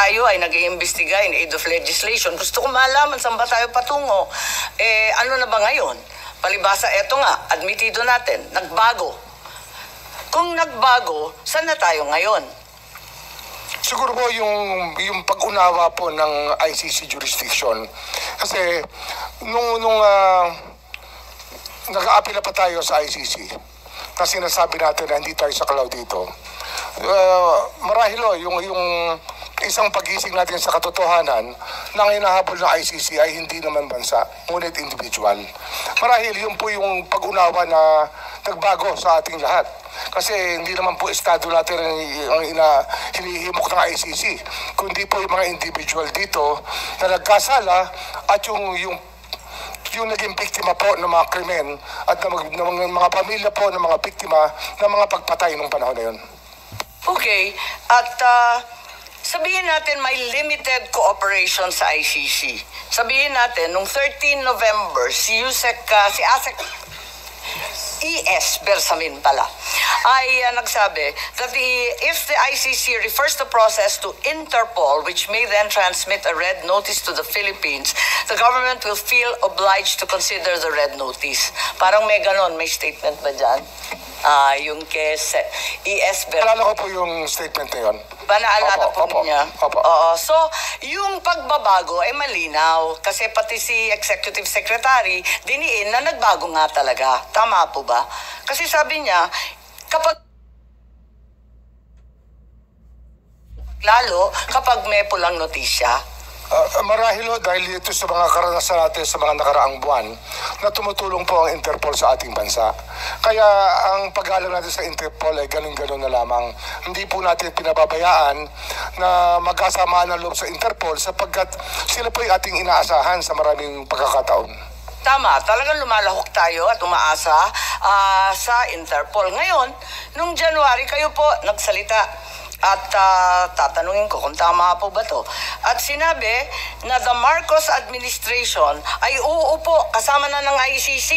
tayo ay nag-iimbestiga in aid of legislation. Gusto ko malaman saan ba tayo patungo. Ano na ba ngayon? Palibasa, eto nga, admitido natin, nagbago. Kung nagbago, saan na tayo ngayon? Siguro po yung pag-unawa po ng ICC jurisdiction. Kasi nung nag-aapila pa tayo sa ICC, na sinasabi natin na hindi tayo saklaw dito, marahil yung isang pagising natin sa katotohanan na hinahabol ng ICC ay hindi naman bansa, ngunit individual. Marahil yun po yung pag-unawa na nagbago sa ating lahat. Kasi hindi naman po estado natin ang hinihimok ng ICC, kundi po yung mga individual dito na nagkasala at yung naging biktima po ng mga krimen at ng mga pamilya po ng mga biktima ng mga pagpatay nung panahon na yun. Okay, at sabihin natin may limited cooperation sa ICC. Sabihin natin, nung 13 November, si ASEC, ES Bersamin pala, ay nagsabi that if the ICC refers the process to Interpol, which may then transmit a red notice to the Philippines, the government will feel obliged to consider the red notice. Parang may ganon, may statement ba dyan? Yung kay ES Bersamin. Naalala ko po yung statement na yun. Naalala po niya? Opo. So, yung pagbabago ay malinaw kasi pati si Executive Secretary diniin na nagbago nga talaga. Tama po ba? Kasi sabi niya, kapag may pulang notisya. Marahil dahil ito sa mga karanasan natin sa mga nakaraang buwan na tumutulong po ang Interpol sa ating bansa. Kaya ang pag-alam natin sa Interpol ay ganun-ganun na lamang. Hindi po natin pinababayaan na magkasamaan ng loob sa Interpol sapagkat sila po ay ating inaasahan sa maraming pagkakataon. Tama, talagang lumalahok tayo at umaasa sa Interpol. Ngayon, nung January, kayo po nagsalita. At tatanungin ko kung tama po ba to. At sinabi na the Marcos administration ay uupo kasama na ng ICC